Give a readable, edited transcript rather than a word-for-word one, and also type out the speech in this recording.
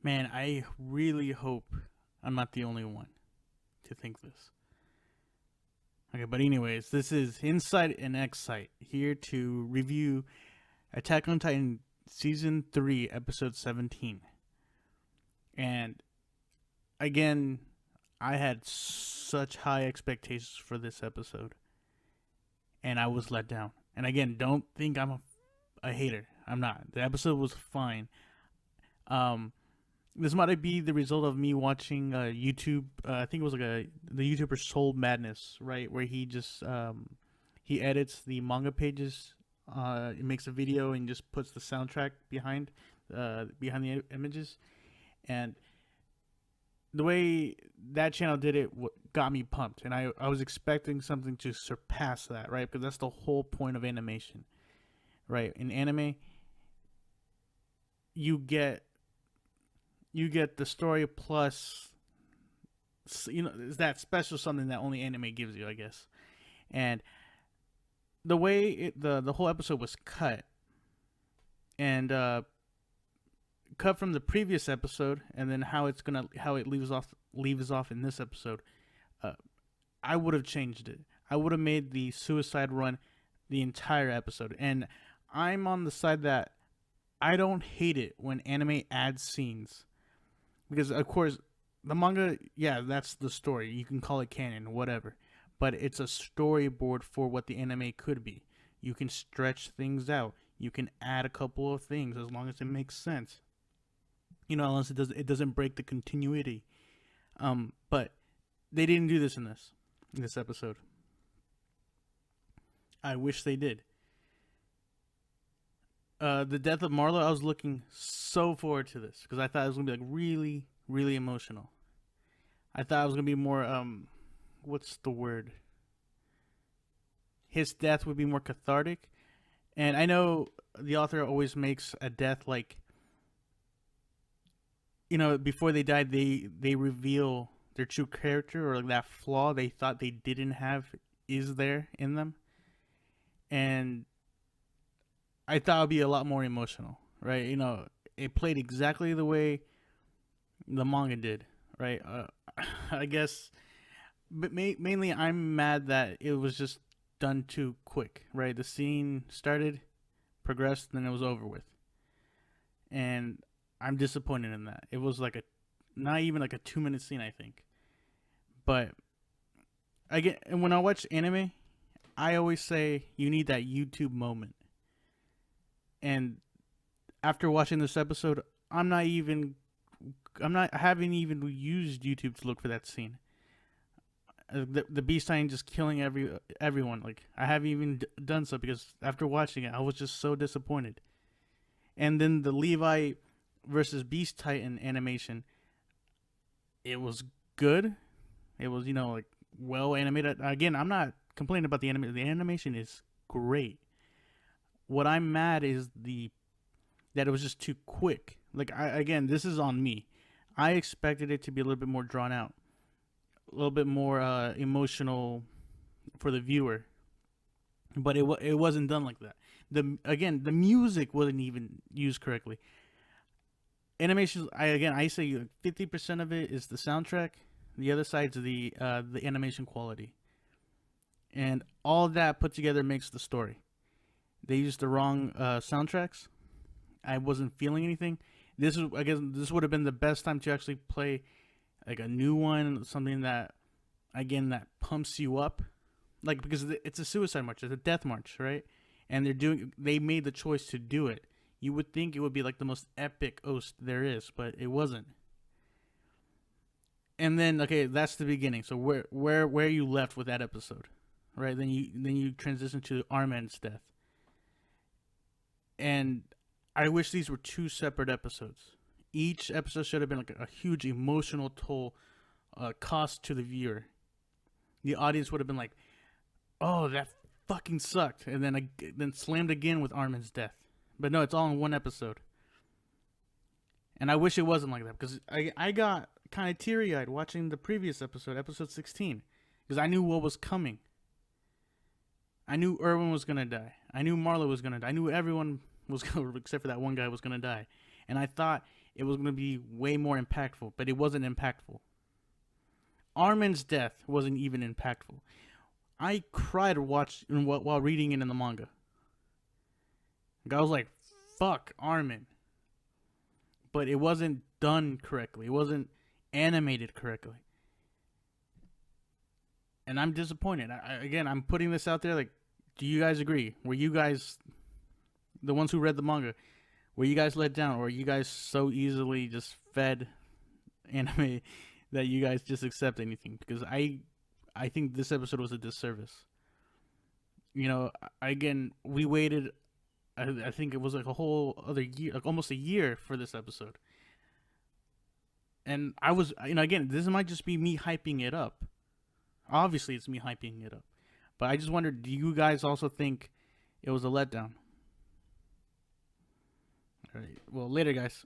Man, I really hope I'm not the only one to think this. Okay, but anyways, this is Incite and Excite here to review Attack on Titan Season 3, Episode 17. And again, I had such high expectations for this episode, and I was let down. And again, don't think I'm a hater. I'm not. The episode was fine. Um, this might be the result of me watching YouTube. I think it was like the YouTuber Soul Madness, right, where he edits the manga pages. He makes a video and just puts the soundtrack behind the images, and the way that channel did it got me pumped, and I was expecting something to surpass that, right? Because that's the whole point of animation, right? In anime, you get the story plus, is that special something that only anime gives you, I guess. And the way the whole episode was cut, and cut from the previous episode, and then how it leaves off in this episode, uh, I would have changed it. I would have made the suicide run the entire episode, and I'm on the side that I don't hate it when anime adds scenes, because of course the manga, yeah, that's the story. You can call it canon, whatever, but it's a storyboard for what the anime could be. You can stretch things out. You can add a couple of things as long as it makes sense. Unless it doesn't break the continuity. But they didn't do this in this episode. I wish they did. The death of Marlo, I was looking so forward to this because I thought it was gonna be like really, really emotional. I thought it was gonna be more what's the word? His death would be more cathartic, and I know the author always makes a death like, before they died, they reveal their true character, or like that flaw they thought they didn't have is there in them, and I thought it would be a lot more emotional, right? It played exactly the way the manga did, right? I guess, but mainly I'm mad that it was just done too quick, right? The scene started, progressed, then it was over with, and I'm disappointed in that. It was like not even like a 2 minute scene, I think. But and when I watch anime, I always say you need that YouTube moment. And after watching this episode, I haven't even used YouTube to look for that scene. The Beast Titan just killing everyone. Like, I haven't even done so because after watching it, I was just so disappointed. And then the Levi versus Beast Titan animation, it was good. It was, like, well animated. Again, I'm not complaining about the animation. The animation is great. What I'm mad is that it was just too quick. Like, again, this is on me. I expected it to be a little bit more drawn out, a little bit more emotional for the viewer, but it wasn't done like that. The music wasn't even used correctly. Animation, I say 50% of it is the soundtrack. The other side's the animation quality, and all that put together makes the story. They used the wrong soundtracks. I wasn't feeling anything. I guess this would have been the best time to actually play like a new one, something that, again, that pumps you up, like, because it's a suicide march, it's a death march, right? And they made the choice to do it. You would think it would be like the most epic oast there is, but it wasn't. And then, okay, that's the beginning. So where you left with that episode, right? Then you transition to Arman's death, and I wish these were two separate episodes. Each episode should have been like a huge emotional toll, cost to the viewer. The audience would have been like, "Oh, that fucking sucked," and then slammed again with Armin's death. But no, it's all in one episode. And I wish it wasn't like that, because I got kind of teary eyed watching the previous episode, episode 16, because I knew what was coming. I knew Erwin was gonna die. I knew Marlo was gonna die. I knew everyone was gonna, except for that one guy, was gonna die. And I thought it was going to be way more impactful, but it wasn't impactful. Armin's death wasn't even impactful. I cried while reading it in the manga. I was like, fuck Armin. But it wasn't done correctly. It wasn't animated correctly. And I'm disappointed. I'm putting this out there. Like, do you guys agree? Were you guys, the ones who read the manga, were you guys let down? Or were you guys so easily just fed anime that you guys just accept anything? Because I think this episode was a disservice. You know, again, we waited, I think it was like a whole other year, like almost a year for this episode. And I was, again, this might just be me hyping it up. Obviously, it's me hyping it up. But I just wondered, do you guys also think it was a letdown? All right. Well, later, guys.